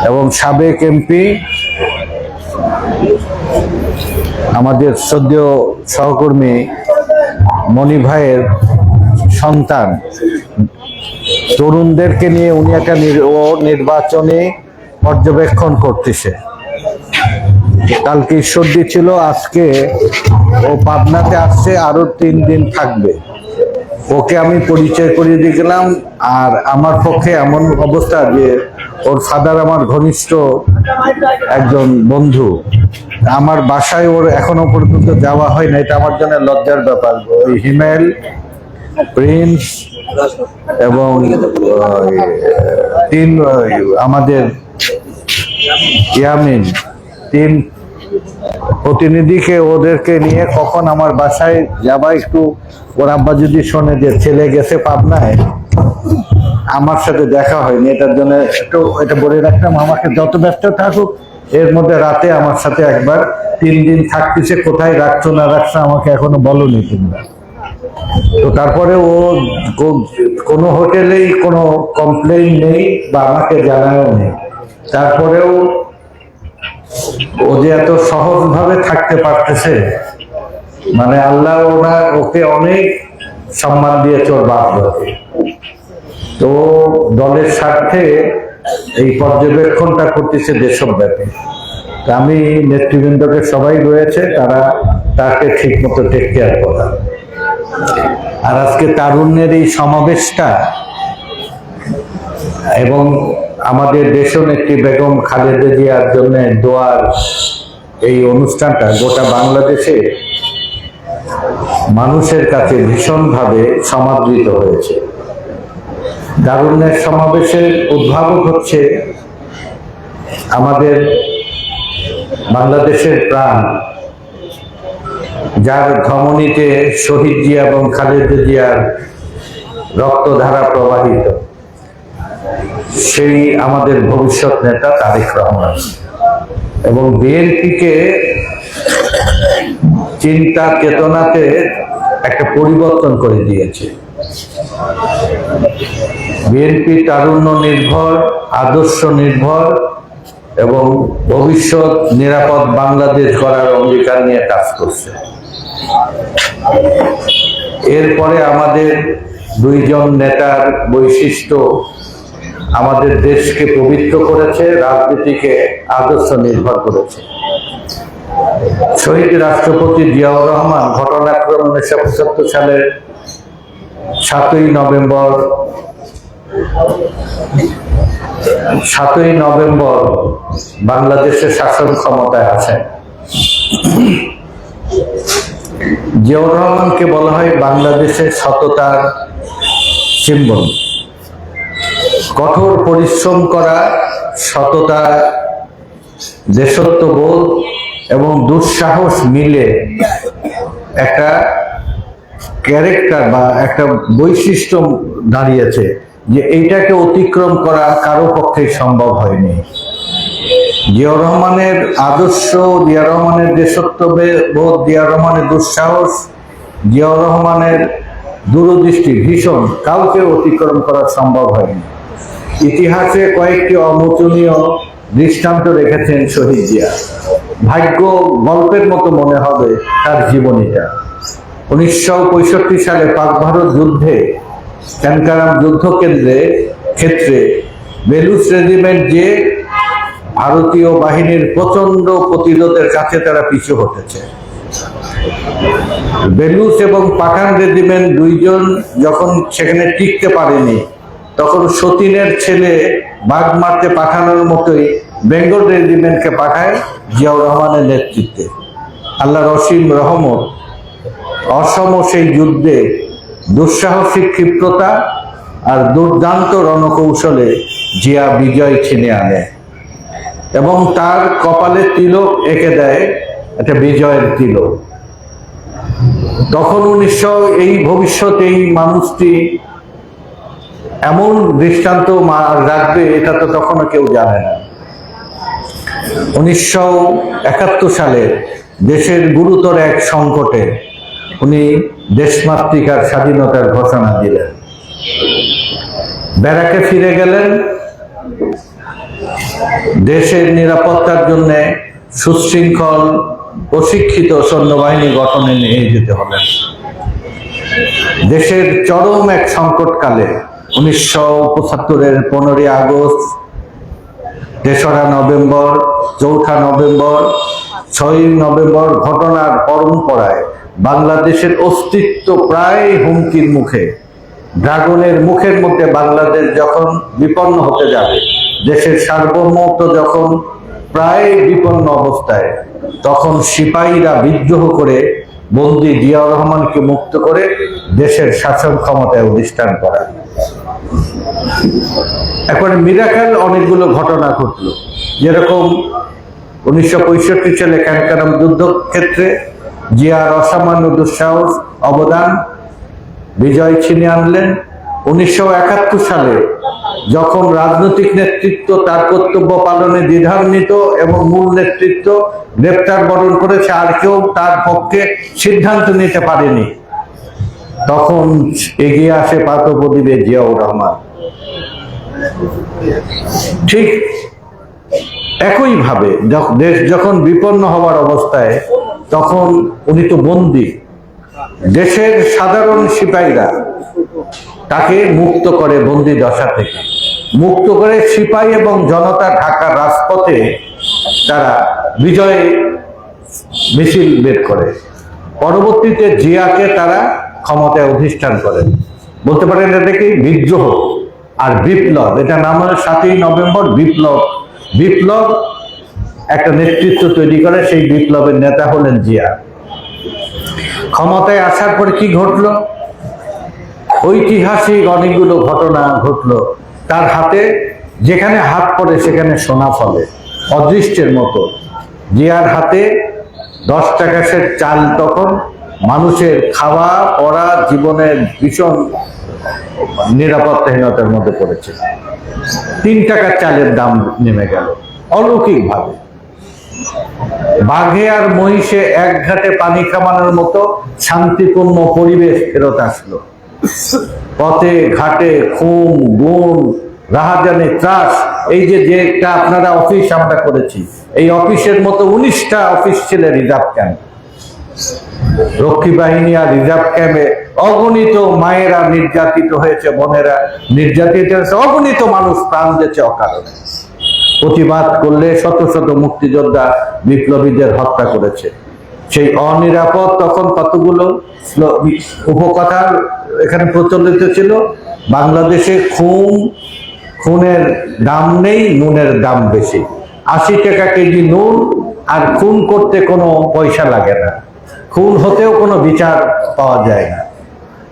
এবং সাবেক এমপি আমাদের শ্রদ্ধেয় সহকর্মী মনি ভাইয়ের সন্তান, তরুণদেরকে নিয়ে উনি একটা নির্বাচনী পর্যবেক্ষণ করতেছে। কালকে ঈশ্বরদী ছিল, আজকে ও পাবনাতে আসছে, আরো 3 দিন থাকবে। ওকে আমি পরিচয় করিয়ে দিয়ে গেলাম। আর আমার পক্ষে এমন অবস্থা যে ওর ফাদার আমার ঘনিষ্ঠ একজন বন্ধু, আমার বাসায় ওর এখনো পর্যন্ত যাওয়া হয় না, এটা আমার জন্য লজ্জার ব্যাপার। ওই হিমেল, প্রিন্স এবং আমাদের ইয়ামিন, 3 প্রতিনিধিকে ওদেরকে নিয়ে কখন আমার বাসায় যাবা, একটু ওর আব্বা যদি শোনে যে ছেলে গেছে পাবনায়, আমার সাথে দেখা হয়নি, এটার জন্য একটু এটা বলে রাখতাম। আমাকে যত ব্যস্ত থাকুক, এর মধ্যে রাতে আমার সাথে একবার 3 দিন থাকতেছে। কোথায় রাখছো না রাখছো আমাকে এখনো বলোনি তোমরা। তো তারপরে ও কোনো হোটেলেই কোনো কমপ্লেইন নেই বা আমাকে জানাও নেই। তারপরেও ও যে এত সহজভাবে থাকতে পারতেছে, মানে আল্লাহ ওকে অনেক সম্মান দিয়েছে ওর বাপকে। তো দলের স্বার্থে এই পর্যবেক্ষণটা করতেছে দেশব্যাপী। আমি নেতৃবৃন্দকে সবাই রয়েছে, তারা তাকে ঠিক মতো টেক কেয়ার করা। আর আজকে তারুণ্যের এই সমাবেশটা এবং আমাদের দেশনেত্রী বেগম খালেদা জিয়ার জন্য দোয়ার এই অনুষ্ঠানটা গোটা বাংলাদেশে মানুষের কাছে ভীষণভাবে সমাদৃত হয়েছে। তারুণ্যের সমাবেশের উদ্ভাবক হচ্ছে আমাদের বাংলাদেশের প্রাণ, যার ধমনীতে শহীদ জিয়া এবং খালেদা জিয়ার রক্তধারা প্রবাহিত, সেই আমাদের ভবিষ্যৎ নেতা তারেক রহমান। এবং বিএনপিকে চিন্তা চেতনাতে একটা পরিবর্তন করে দিয়েছে। বিএনপি তারুণ্য নির্ভর, আদর্শ নির্ভর এবং ভবিষ্যৎ নিরাপদ বাংলাদেশ গড়ার অঙ্গীকার নিয়ে কাজ করছে। এরপরে আমাদের 2 জন নেতার বৈশিষ্ট্য আমাদের দেশকে পবিত্র করেছে, রাজনীতিকে আদর্শ নির্ভর করেছে। শহীদ রাষ্ট্রপতি জিয়াউর রহমান ঘটনাক্রমে 1975 সালের 7ই নভেম্বর বাংলাদেশের শাসন ক্ষমতায় আসেন। জিয়াউর রহমানকে বলা হয় বাংলাদেশের সততার সিম্বল। কঠোর পরিশ্রম করা, সততা, দেশত্ববোধ এবং দুঃসাহস মিলে একটা ক্যারেক্টার বা একটা বৈশিষ্ট্য দাঁড়িয়েছে, যে এইটাকে অতিক্রম করা কারো পক্ষে সম্ভব হয়নি। জিয়াউর রহমানের আদর্শ, জিয়াউর রহমানের দেশত্ববোধ, জিয়াউর রহমানের দুঃসাহস, জিয়াউর রহমানের দূরদৃষ্টি ভীষণ, কাউকে অতিক্রম করা সম্ভব হয়নি। ইতিহাসে কয়েকটি অমোচনীয় দৃষ্টান্ত রেখেছেন শহীদ জিয়া। ভাগ্য গল্পের মতো মনে হবে তার জীবনীটা। 1965 সালে পাক ভারত যুদ্ধে ক্যানকারাম ক্ষেত্রে বেলুচ রেজিমেন্ট যে ভারতীয় বাহিনীর প্রচন্ড প্রতিরোধের কাছে তারা পিছু হটেছে। বেলুচ এবং পাঠান রেজিমেন্ট 2 জন যখন সেখানে টিকতে পারেনি, তখন সতীনের ছেলে বাঘ মারতে পাঠানোর মতোই বেঙ্গল রেজিমেন্টকে পাঠায় জিয়াউর রহমানের নেতৃত্বে। আল্লাহর অসীম রহমত, অসম সেই যুদ্ধে দুঃসাহসিক ক্ষিপ্রতা আর দুর্দান্ত রণকৌশলে জিয়া বিজয় ছিনে আনে এবং তার কপালে তিলক এঁকে দেয় একটা বিজয়ের তিলক। তখন এই ভবিষ্যতে এই মানুষটি এমন দৃষ্টান্ত রাখবে, এটা তো তখনও কেউ জানে না। 1971 সালে দেশের গুরুতর এক সংকটে উনি দেশমাতৃকার স্বাধীনতার ঘোষণা দিলেন। ব্যারাকে ফিরে গেলেন দেশের নিরাপত্তার জন্য সুশৃঙ্খল প্রশিক্ষিত সৈন্যবাহিনী গঠনে নিয়ে যেতে হলেন। দেশের চরম এক সংকটকালে 1975-এর 15ই আগস্ট, 3রা নভেম্বর, 4ঠা নভেম্বর, 6ই নভেম্বর ঘটনার পরম্পরায় বাংলাদেশের অস্তিত্ব প্রায় হুমকির মুখে। ড্রাগনের মুখের মধ্যে বাংলাদেশ যখন বিপন্ন হতে যাবে, দেশের সার্বভৌমত্ব যখন প্রায় বিপন্ন অবস্থায়, তখন সিপাহীরা বিদ্রোহ করে বন্দী জিয়াউর রহমানকে মুক্ত করে দেশের শাসন ক্ষমতায় অধিষ্ঠান করা। এখন মিরাকেল অনেকগুলো ঘটনা ঘটলো, যেরকম 1965 সালে ক্যানকারাম যুদ্ধক্ষেত্রে জিয়ার অসামান্য দুঃসাহস অবদান বিজয় ছিনিয়ে আনলেন। 1971 সালে যখন রাজনৈতিক নেতৃত্ব তার কর্তব্য পালনে দ্বিধান্বিত এবং মূল নেতৃত্ব গ্রেপ্তার বরণ করেছে, আর কেউ তার পক্ষে সিদ্ধান্ত নিতে পারেনি, তখন এগিয়ে আসে পার্থপ্রদীপে জিয়াউর রহমান। ঠিক একইভাবে দেশ যখন বিপন্ন হওয়ার অবস্থায়, তখন উনি তো বন্দী, দেশের সাধারণ সিপাহীরা তাকে মুক্ত করে বন্দী দশা থেকে, মুক্ত করে সিপাহী এবং জনতা ঢাকার রাজপথে তারা বিজয় মিছিল বের করে। পরবর্তীতে জিয়াকে তারা ক্ষমতায় অধিষ্ঠান করেন। বলতে পারেন এটা কি বিদ্রোহ আর বিপ্লব, এটা নাম হলো 7ই নভেম্বর বিপ্লব। বিপ্লব একটা নেতৃত্ব তৈরি করে, সেই বিপ্লবের নেতা হলেন জিয়া। ক্ষমতায় আসার পর কি ঘটলো? ঐতিহাসিক অনেকগুলো ঘটনা ঘটলো। তার হাতে যেখানে হাত পড়ে সেখানে সোনা ফলে, অদৃষ্টের মতো। জিয়ার হাতে 10 টাকা সের চাল তখন মানুষের খাওয়া পড়া জীবনের ভীষণ নিরাপত্তাহীনতার মধ্যে পড়েছে। 3 টাকার চালের দাম নেমে গেল অলৌকিক ভাবে। বাঘে আর মহিষে এক ঘাটে পানি খাওয়ানোর মতো শান্তিপূর্ণ পরিবেশ ফেরত আসলো। পথে ঘাটে খুন গুম রাহাজানি ত্রাস। এই যেটা আপনারা অফিস আমরা করেছি, এই অফিসের মতো 19টা অফিস ছিল রিজার্ভ ক্যাম্প। রক্ষী বাহিনী আর রিজার্ভ ক্যাম্পে অগণিত মায়েরা নির্যাতিত হয়েছে, বোনেরা নির্যাতিত হয়েছে, অগণিত মানুষ প্রাণ দিয়েছে অকারণে। প্রতিবাদ করলে শত শত মুক্তিযোদ্ধা বিপ্লবীদের হত্যা করেছে। সেই অনিরাপদ তখন কতগুলো উপকথা এখানে প্রচলিত ছিল। বাংলাদেশে খুনের দাম নেই, নুনের দাম বেশি। 80 টাকা কেজি নুন, আর খুন করতে কোনো পয়সা লাগে না, খুন হতেও কোনো বিচার পাওয়া যায় না।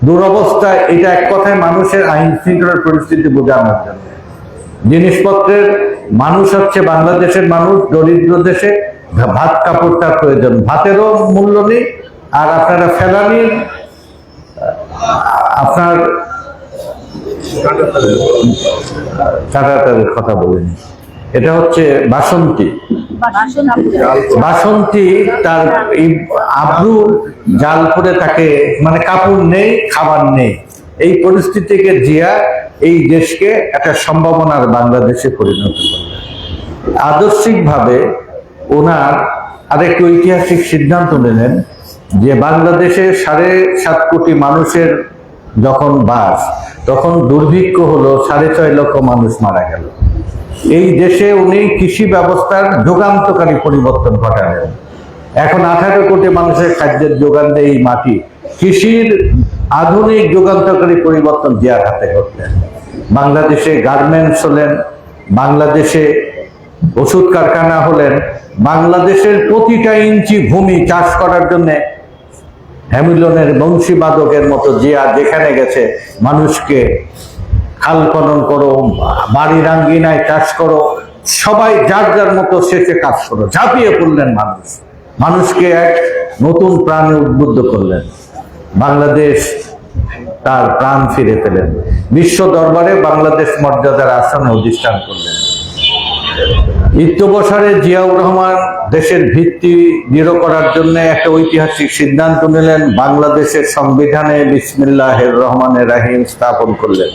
দুরবস্থায় এটা এক কথায় মানুষের আইন শৃঙ্খলার পরিস্থিতি বোঝানোর জন্য। জিনিসপত্রের মানুষ হচ্ছে বাংলাদেশের মানুষ, দরিদ্র দেশে ভাত কাপড় তার প্রয়োজন, ভাতেরও মূল্য নেই। আর আপনারা ফেলানির আপনার কাটাটার কথা বলেনি, এটা হচ্ছে বাসন্তী। বাসন্তী তার এই আব্রু জাল করে তাকে, মানে কাপড় নেই খাবার নেই, এই পরিস্থিতিকে জিয়া এই দেশকে একটা সম্ভাবনার বাংলাদেশে পরিণত করলেন। আদর্শিকভাবে ওনার আরেকটি ঐতিহাসিক সিদ্ধান্ত নিলেন যে বাংলাদেশে 7.5 কোটি মানুষের যখন বাস, তখন দুর্ভিক্ষ হলো, 6.5 লক্ষ মানুষ মারা গেল। এই দেশে উনি কৃষি ব্যবস্থার যুগান্তকারী পরিবর্তন ঘটালেন। এখন 18 কোটি মানুষের খাদ্যের যোগান দেয় এই মাটি। কৃষির আধুনিক যুগান্তকারী পরিবর্তন জিয়ার হাতে ঘটলেন। বাংলাদেশে গার্মেন্টস হলেন, বাংলাদেশে ওষুধ কারখানা হলেন, বাংলাদেশের প্রতিটা ইঞ্চি ভূমি চাষ করার জন্য হ্যামিলনের বংশীবাদকের মতো জিয়া যেখানে গেছে মানুষকে খাল খনন করো, বাড়ি রাঙ্গিনায় চাষ করো, সবাই যার যার মতো শেষে কাজ করো, ঝাঁপিয়ে পড়লেন মানুষকে এক নতুন প্রাণে উদ্বুদ্ধ করলেন। বাংলাদেশ তার প্রাণ ফিরে পেলেন, বিশ্ব দরবারে বাংলাদেশ মর্যাদার আসনে অধিষ্ঠান করলেন। ইত্যবসরে জিয়াউর রহমান দেশের ভিত্তি দৃঢ় করার জন্য একটা ঐতিহাসিক সিদ্ধান্ত নিলেন। বাংলাদেশের সংবিধানে বিসমিল্লাহির রহমানির রহিম স্থাপন করলেন।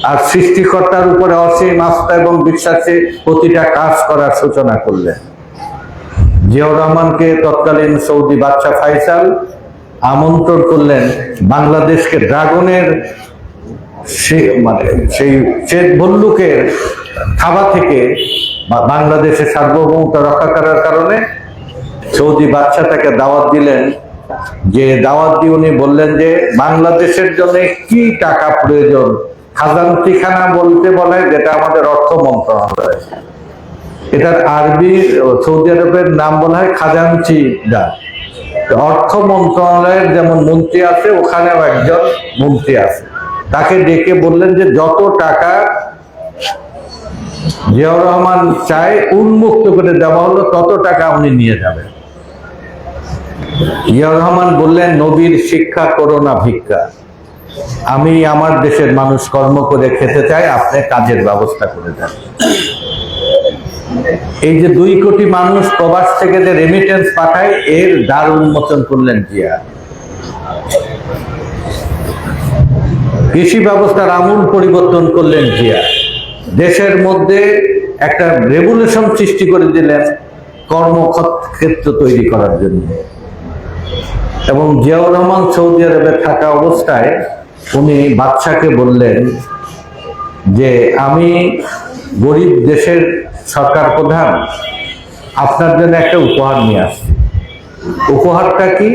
আর সৃষ্টিকর্তার উপরে অসীম আস্থা এবং বিশ্বাসে প্রতিটা কাজ করার সূচনা করলেন। জিয়াউর রহমানকে তৎকালীন সৌদি বাদশাহ ফাইসাল আমন্ত্রণ করলেন বাংলাদেশকে ড্রাগনের সেই শ্বেত ভল্লুকের থাবা থেকে বাংলাদেশের সার্বভৌমত্ব রক্ষা করার কারণে সৌদি বাদশাহ তাকে দাওয়াত দিলেন। যে দাওয়াত দিয়ে উনি বললেন যে বাংলাদেশের জন্য কি টাকা প্রয়োজন, খাজানচিখানা বলতে বলে, যেটা আমাদের অর্থ মন্ত্রণালয়। এটার আরবি সৌদি আরবের নাম বলা হয় খাজানচিদা। অর্থ মন্ত্রণালয়ের যেমন মন্ত্রী আছে, ওখানেও একজন মন্ত্রী আছে। তাকে ডেকে বললেন যে যত টাকা জিয়াউর রহমান চায় উন্মুক্ত করে দেওয়া হলো, তত টাকা উনি নিয়ে যাবেন। জিয়াউর রহমান বললেন, নবীর শিক্ষা করো না ভিক্ষা, আমি আমার দেশের মানুষ কর্ম করে খেতে চাই, আপনি কাজের ব্যবস্থা করে দেন। এই যে 2 কোটি মানুষ প্রবাস থেকে যে রেমিটেন্স পাঠায়, এর দ্বার উন্মোচন করলেন জিয়া। কৃষি ব্যবস্থার আমূল পরিবর্তন করলেন জিয়া। দেশের মধ্যে একটা রেভলিউশন সৃষ্টি করে দিলেন কর্মক্ষেত্র তৈরি করার জন্য। এবং জিয়াউর রহমান সৌদি আরবে থাকা অবস্থায় উনি বাদশাকে বললেন যে আমি গরিব দেশের সরকার প্রধান, আপনার জন্য একটা উপহার নিয়ে আসছি। উপহারটা কি?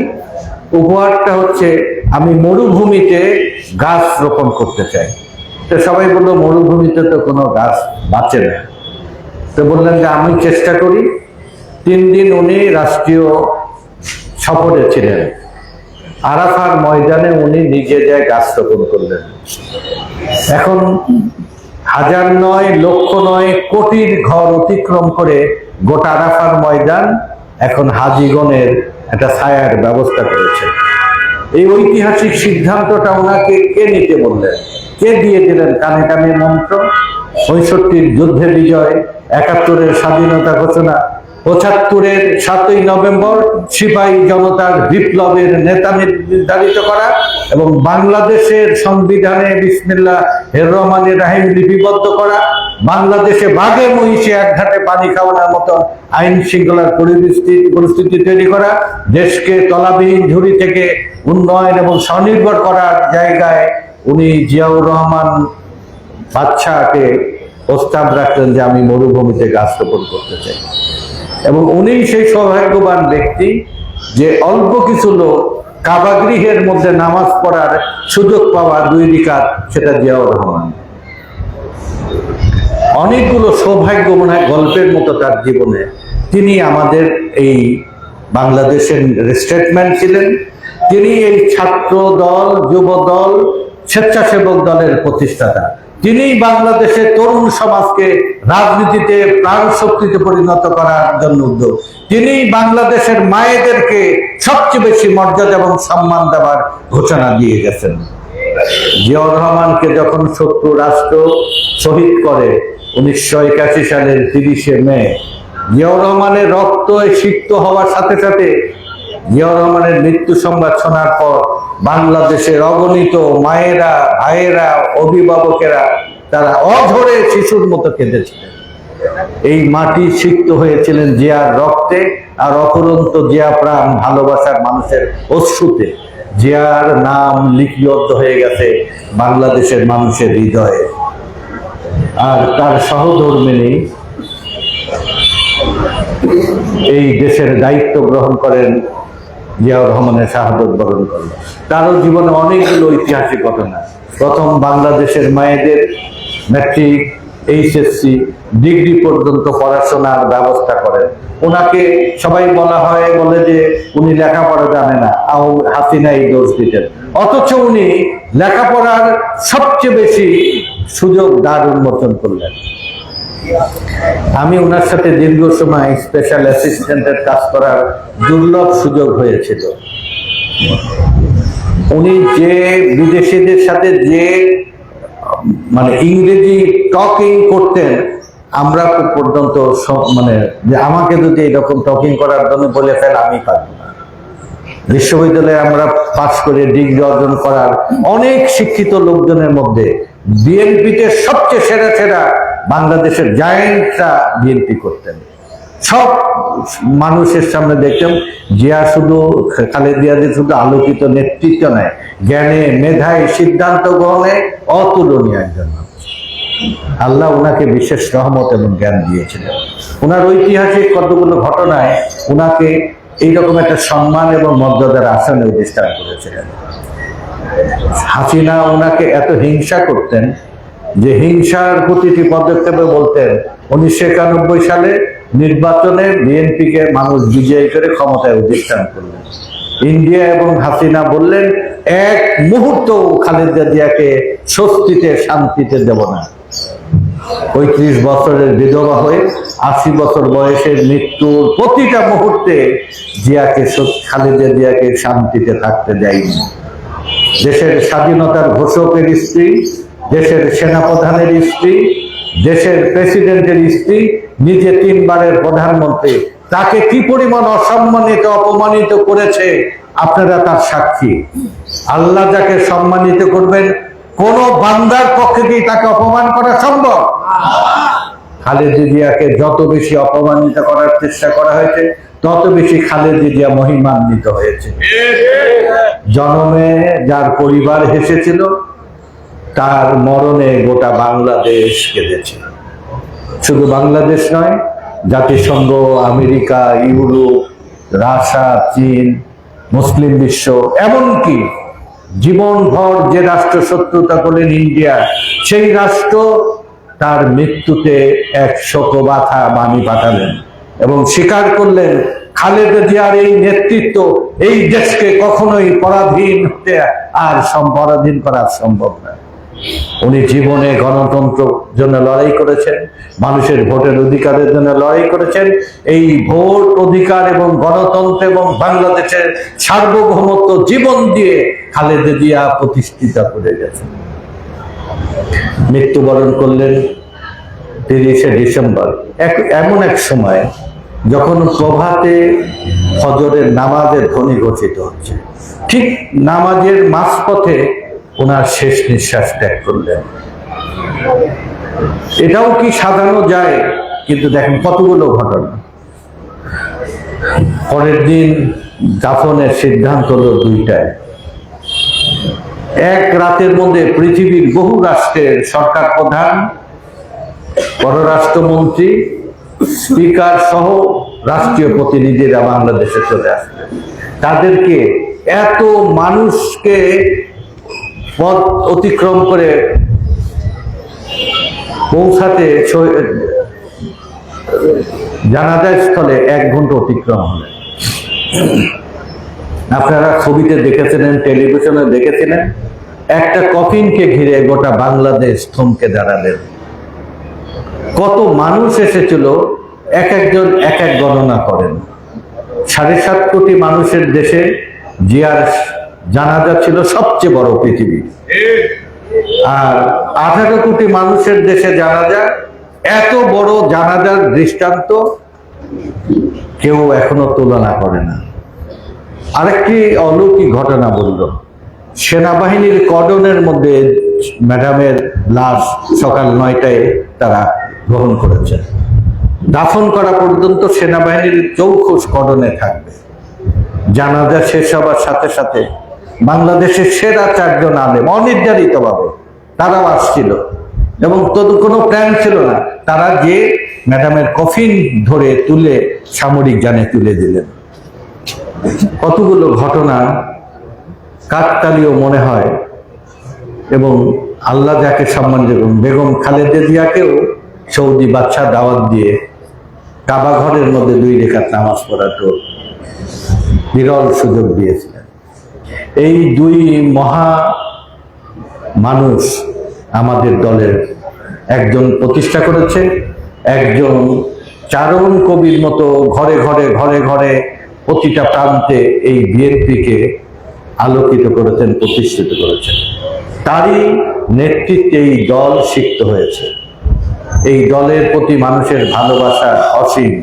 উপহারটা হচ্ছে আমি মরুভূমিতে গাছ রোপণ করতে চাই। তো সবাই বললো মরুভূমিতে তো কোনো গাছ বাঁচে না। তো বললেন যে আমি চেষ্টা করি। 3 দিন উনি রাষ্ট্রীয় সফরে ছিলেন। আরাফার ময়দানে উনি নিজে যায় গাছ রোপণ করলেন। এখন হাজার নয়, লক্ষ নয়, কোটির ঘর অতিক্রম করে গোটা আরাফার ময়দান এখন হাজিগণের একটা ছায়ার ব্যবস্থা করেছে। এই ঐতিহাসিক সিদ্ধান্তটা ওনাকে কে নিতে বললেন, কে দিয়ে দিলেন কানে কানে মন্ত্র? 65-র যুদ্ধে বিজয়, 71-এর স্বাধীনতা ঘোষণা, 75-এর 7ই নভেম্বর সিপাহী জনতার বিপ্লবের নেতা নির্ধারিত করা এবং বাংলাদেশের সংবিধানে বিসমিল্লাহির রহমানির রহিম লিপিবদ্ধ করা, বাংলাদেশে বাঘে মহিষে এক ঘাটে পানি খাওয়ানোর মতো আইন শৃঙ্খলার পরিস্থিতি তৈরি করা, দেশকে তলাবিহীন ঝুড়ি থেকে উন্নয়ন এবং স্বনির্ভর করার জায়গায় উনি জিয়াউর রহমান বাদশাহকে প্রস্তাব রাখলেন যে আমি মরুভূমিতে গাছ রোপণ করতে চাই। এবং উনি সেই সৌভাগ্যবান ব্যক্তি যে অল্প কিছু লোক কাবাগৃহের মধ্যে নামাজ পড়ার সুযোগ পাওয়া 2 রিকাত, সেটা জিয়াউর রহমান। অনেকগুলো সৌভাগ্য মনে হয় গল্পের মতো তার জীবনে। তিনি আমাদের এই বাংলাদেশের স্টেটম্যান ছিলেন। তিনি এই ছাত্র দল, যুব দল, স্বেচ্ছাসেবক দলের প্রতিষ্ঠাতা। তিনি বাংলাদেশের তরুণ সমাজকে রাজনীতিতে প্রাণ শক্তিতে পরিণত করার জন্য উদ্যোগ। তিনি বাংলাদেশের মায়েদেরকে সবচেয়ে বেশি মর্যাদা এবং সম্মান দেওয়ার ঘোষণা দিয়ে গেছেন। জিয়াউর রহমানকে যখন শত্রু রাষ্ট্র শহীদ করে 1981 সালের 30শে মে, জিয়াউর রহমানের রক্ত সিক্ত হওয়ার সাথে সাথে জিয়াউর রহমানের মৃত্যু সংবাদ শোনার পর বাংলাদেশের অগণিত মায়েরা, ভাইয়েরা, অভিভাবকেরা তারা অঝরে শিশুর মতো কেঁদেছিলেন। এই মাটি সিক্ত হয়েছিলেন জিয়ার রক্তে আর অফুরন্ত জিয়া প্রাণ ভালোবাসার মানুষের অশ্রুতে। জিয়ার নাম লিপিবদ্ধ হয়ে গেছে বাংলাদেশের মানুষের হৃদয়ে। আর তার সহধর্মিণী এই দেশের দায়িত্ব গ্রহণ করেন, জিয়াউর রহমানের শাহাদত বরণ করেন। তারও জীবনে অনেকগুলো ঐতিহাসিক ঘটনা। প্রথম বাংলাদেশের মায়েদের ম্যাট্রিক, এইচএসসি, ডিগ্রি পর্যন্ত পড়াশোনার ব্যবস্থা করেন। ওনাকে সবাই বলে যে উনি লেখাপড়া জানে না, হাসিনাই দোষ দিতেন। অথচ উনি লেখাপড়ার সবচেয়ে বেশি সুযোগ দ্বার উন্মোচন করলেন। আমি ওনার সাথে দীর্ঘ সময় স্পেশাল অ্যাসিস্ট্যান্টের কাজ করার দুর্লভ সুযোগ হয়েছিল। উনি যে বিদেশিদের সাথে যে ইংরেজি টকিং করতেন, আমরা পর্যন্ত যে আমাকে যদি এরকম টকিং করার জন্য বলে ফেল, আমি পারবো না। বিশ্ববিদ্যালয়ে আমরা পাশ করে ডিগ্রি অর্জন করার অনেক শিক্ষিত লোকজনের মধ্যে বিএনপিতে সবচেয়ে সেরা সেরা বাংলাদেশের জায়েন্টরা বিএনপি করতেন। সব মানুষের সামনে দেখতাম জিয়া শুধু খালেদা জিয়া শুধু আলোকিত নেতৃত্ব নেয়, জ্ঞানে মেধায় সিদ্ধান্ত গ্রহণে অতুলনীয় একজন। আল্লাহ ওনাকে বিশেষ রহমত এবং জ্ঞান দিয়েছিলেন। ওনার ঐতিহাসিক কতগুলো ঘটনায় ওনাকে এইরকম একটা সম্মান এবং মর্যাদার আসনে অধিষ্ঠান করেছিলেন। হাসিনা ওনাকে এত হিংসা করতেন যে হিংসার প্রতিটি পদক্ষেপে বলতেন 1991 সালে নির্বাচনে বিএনপিকে মানুষ বিজয়ী করে ক্ষমতায় অধিষ্ঠান করলেন। ইন্ডিয়া এবং হাসিনা বললেন এক মুহূর্ত খালেদা জিয়াকে স্বস্তিতে শান্তিতে দেব না। 35 বছরের বিধবা হয়ে 80 বছর বয়সের মৃত্যুর প্রতিটা মুহূর্তে খালেদা জিয়াকে শান্তিতে থাকতে দেয়নি। দেশের স্বাধীনতার ঘোষকের স্ত্রী, দেশের সেনাপ্রধানের স্ত্রী, দেশের প্রেসিডেন্টের স্ত্রী, নিজে 3 বারের প্রধানমন্ত্রী, তাকে কি পরিমাণ অসম্মানিত অপমানিত করেছে আপনারা তার সাক্ষী। আল্লাহ যাকে সম্মানিত করবেন কোন বান্দার পক্ষে কি তাকে অপমান করা সম্ভব? খালেদা জিয়াকে যত বেশি অপমানিত করার চেষ্টা করা হয়েছে তত বেশি খালেদা জিয়া মহিমান্বিত হয়েছে। জন্মে যার পরিবার হেসেছিল তার মরণে গোটা বাংলাদেশ কেঁদেছে। শুধু বাংলাদেশ নয়, জাতিসংঘ, আমেরিকা, ইউরোপ, রাশিয়া, চীন, মুসলিম বিশ্ব, এমনকি জীবনভর যে রাষ্ট্র শত্রুতা করলেন ইন্ডিয়া, সেই রাষ্ট্র তার মৃত্যুতে এক শোকগাথা বাণী পাঠালেন এবং স্বীকার করলেন খালেদা জিয়ার এই নেতৃত্ব এই দেশকে কখনোই পরাধীন করা সম্ভব না। উনি জীবনে গণতন্ত্রের জন্য লড়াই করেছেন, মানুষের ভোটের অধিকারের জন্য লড়াই করেছেন। এই ভোট অধিকার এবং গণতন্ত্র এবং বাংলাদেশের সার্বভৌমত্ব জীবন দিয়ে খালেদা জিয়া প্রতিষ্ঠিত করে গেছেন। মৃত্যুবরণ করলেন 30শে ডিসেম্বর, এমন এক সময় যখন প্রভাতে ফজরের নামাজের ধ্বনি ঘোষিত হচ্ছে, ঠিক নামাজের মাঝপথে ওনার শেষ নিঃশ্বাস ত্যাগ করলেন। এটাও কি সাজানো যায়? কিন্তু দেখেন কতগুলো ঘটনা। পরের দিন দাফনের সিদ্ধান্ত হলো 2টায়। এক রাতের মধ্যে পৃথিবীর বহু রাষ্ট্রের সরকার প্রধান, পররাষ্ট্রমন্ত্রী, স্পিকার সহ রাষ্ট্রীয় প্রতিনিধিরা বাংলাদেশে চলে আসলেন। তাদেরকে এত মানুষকে পথ অতিক্রম করে পৌঁছাতে জানাজা স্থলে 1 ঘন্টা অতিক্রম হলেন। আপনারা ছবিতে দেখেছিলেন, টেলিভিশনে দেখেছিলেন, একটা কফিনকে ঘিরে গোটা বাংলাদেশ থমকে দাঁড়ালেন। কত মানুষ এসেছিল এক একজন এক এক গণনা করেন। 7.5 কোটি মানুষের দেশে জিয়ার জানাজা ছিল সবচেয়ে বড় পৃথিবীর, আর 18 কোটি মানুষের দেশে জানাজা, এত বড় জানাজার দৃষ্টান্ত কেউ এখনো তুলনা করে না। আরেকটি অলৌকিক ঘটনা বলল, সেনাবাহিনীর কর্ডনের মধ্যে ম্যাডামের লাশ সকাল 9টায় তারা গ্রহণ করেছে। দাফন করা পর্যন্ত সেনাবাহিনীর চৌখুশ কর্ডনে থাকবে। জানাজা শেষ হবার সাথে সাথে বাংলাদেশের সেরা 4 জন আলেম অনির্ধারিতভাবে তারাও আসছিল এবং কোনো প্ল্যান ছিল না, তারা যে ম্যাডামের কফিন ধরে তুলে সামরিক যানে তুলে দিলেন। কতগুলো ঘটনা কাকতালীয় মনে হয় এবং আল্লাহ যাকে সম্মান দেবেন। বেগম খালেদা জিয়াকেও সৌদি বাদশা দাওয়াত দিয়ে কাবা ঘরের মধ্যে 2 রাকাত নামাজ পড়ার বিরল সুযোগ দিয়েছিলেন। এই 2 মহা মানুষ আমাদের দলের, একজন প্রতিষ্ঠা করেছে, একজন চারণ কবির মতো ঘরে ঘরে ঘরে ঘরে প্রতিটা প্রান্তে এই বিএনপিকে আলোকিত করেছেন, প্রতিষ্ঠিত করেছেন। তারই নেতৃত্বে এই দল সিক্ত হয়েছে। এই দলের প্রতি মানুষের ভালোবাসা অসীম।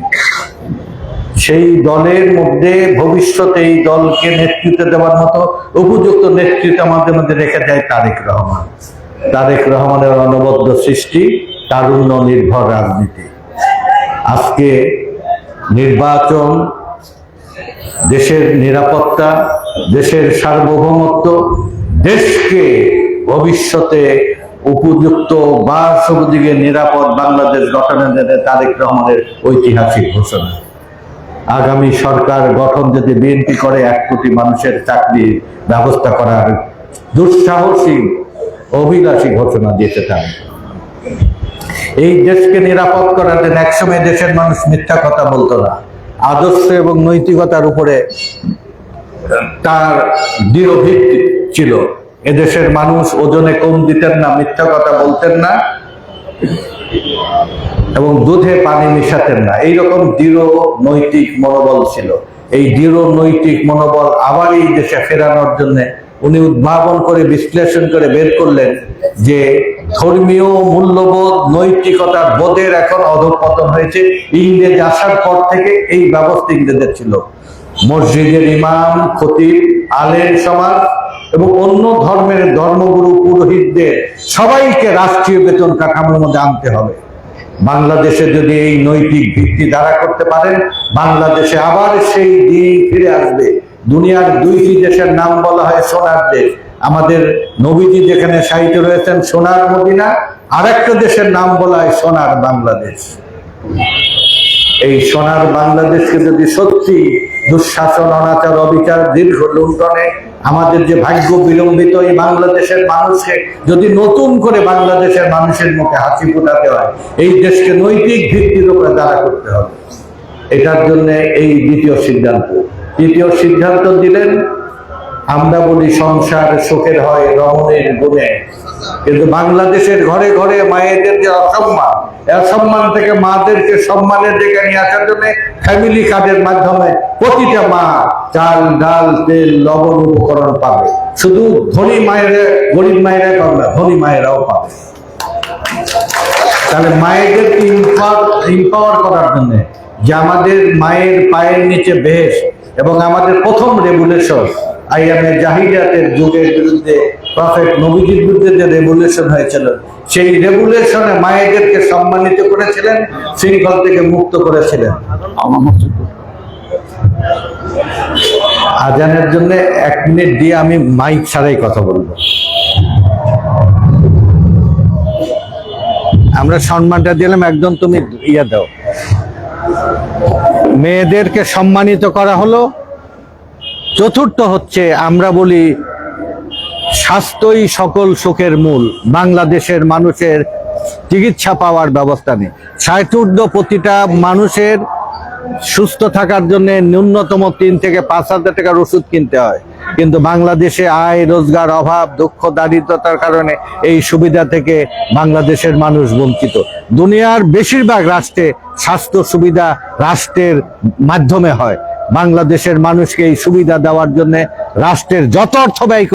সেই দলের মধ্যে ভবিষ্যতে এই দলকে নেতৃত্ব দেওয়ার মতো উপযুক্ত নেতৃত্ব আমাদের মধ্যে রেখে যায় তারেক রহমান। তারেক রহমানের অনবদ্য সৃষ্টি, তারুণ্য নির্ভর রাজনীতি। আজকে নির্বাচন, দেশের নিরাপত্তা, দেশের সার্বভৌমত্ব, দেশকে ভবিষ্যতে উপযুক্ত বা সবদিকে নিরাপদ বাংলাদেশ গঠনের জন্য তারেক রহমানের ঐতিহাসিক ঘোষণা। আগামী সরকার গঠন যদি বিএনপি করে 1 কোটি মানুষের চাকরির ব্যবস্থা করার দুঃসাহসী অভিলাষী ঘোষণা দিতে চান। এই দেশকে নিরাপদ করার জন্য একসময় দেশের মানুষ মিথ্যা কথা বলতো না, আদর্শ এবং নৈতিকতার উপরে তার দৃঢ় ভিত্তি ছিল। এদেশের মানুষ ওজনে কম দিতেন না, মিথ্যা কথা বলতেন না এবং দুধে পানি মিশাতেন না। এইরকম দৃঢ় নৈতিক মনোবল ছিল। এই দৃঢ় নৈতিক মনোবল আবার এই দেশে ফেরানোর জন্য উনি উদ্ভাবন করে বিশ্লেষণ করে বের করলেন যে ধর্মীয় মূল্যবোধ, নৈতিকতার বোধের এখন অধঃপতন হয়েছে। ইংরেজ আসার পর থেকে এই ব্যবস্থা ইংরেজের ছিল। মসজিদের ইমাম, খতিব, আলেম সমাজ এবং অন্য ধর্মের ধর্মগুরু, পুরোহিতদের সবাইকে রাষ্ট্রীয় বেতন কাঠামোর মধ্যে আনতে হবে। বাংলাদেশে যদি এই নৈতিক ভিত্তি দ্বারা করতে পারেন, বাংলাদেশে আবার সেই দিন ফিরে আসবে। দুনিয়ার 2টি দেশের নাম বলা হয় সোনার দেশ। আমাদের নবীজি যেখানে সাহিত্য রয়েছেন সোনার মদিনা, আরেকটা দেশের নাম বলা হয় সোনার বাংলাদেশ। এই সোনার বাংলাদেশকে যদি সত্যি দুঃশাসন, অনাচার, অবিচার, দীর্ঘ লুণ্ঠনে আমাদের যে ভাগ্য বিলম্বিত এই বাংলাদেশের মানুষকে যদি নতুন করে বাংলাদেশের মানুষের মুখে হাসি ফোটাতে হয়, এই দেশকে নৈতিক ভিত্তির উপরে দাঁড়া করতে হবে। এটার জন্য এই দ্বিতীয় সিদ্ধান্ত। তৃতীয় সিদ্ধান্ত দিলেন, আমরা বলি সংসার সুখের হয় রমণীর গুণে, কিন্তু বাংলাদেশের ঘরে ঘরে মায়েদের যে অসম্মান থেকে মাদেরকে সম্মানের দিকে নিয়ে আসার জন্য ফ্যামিলি কার্ডের মাধ্যমে প্রতিটা মা চাল, ডাল, তেল, লবণ, উপকরণ পাবে। শুধু ধনী মায়েরা, গরিব মায়েরা পাবে না, ধনী মায়েরাও পাবে। তাহলে মায়েদের ইম্পাওয়ার করার জন্য যে আমাদের মায়ের পায়ের নিচে বেশ, এবং আমাদের প্রথম রেগুলেশন আইয়ামে জাহিলিয়াতের যুগের বিরুদ্ধে, প্রফেট নবীজির বিরুদ্ধে যে রেগুলেশন হয়েছিল, সেই রেগুলেশনে মায়েদেরকে সম্মানিত করেছিলেন, শৃঙ্খল থেকে মুক্ত করেছিলেন। আজানের জন্য 1 মিনিট দিয়ে আমি মাইক ছাড়াই কথা বলবো। আমরা সম্মানটা দিলাম, একদম তুমি ইয়ে দাও। মেয়েদেরকে সম্মানিত করা হলো। চতুর্থ হচ্ছে, আমরা বলি স্বাস্থ্যই সকল সুখের মূল। বাংলাদেশের মানুষের চিকিৎসা পাওয়ার ব্যবস্থা নেই। 60 প্রতিটা মানুষের সুস্থ থাকার জন্য ন্যূনতম 3 থেকে 5 হাজার টাকার ওষুধ কিনতে হয়, কিন্তু বাংলাদেশে আয় রোজগার অভাব, দুঃখ, দারিদ্রতার কারণে এই সুবিধা থেকে বাংলাদেশের মানুষ বঞ্চিত। দুনিয়ার বেশিরভাগ রাষ্ট্রে স্বাস্থ্য সুবিধা রাষ্ট্রের মাধ্যমে হয়। বাংলাদেশের মানুষকে এই সুবিধা দেওয়ার জন্য রাষ্ট্রের যত অর্থ ব্যয়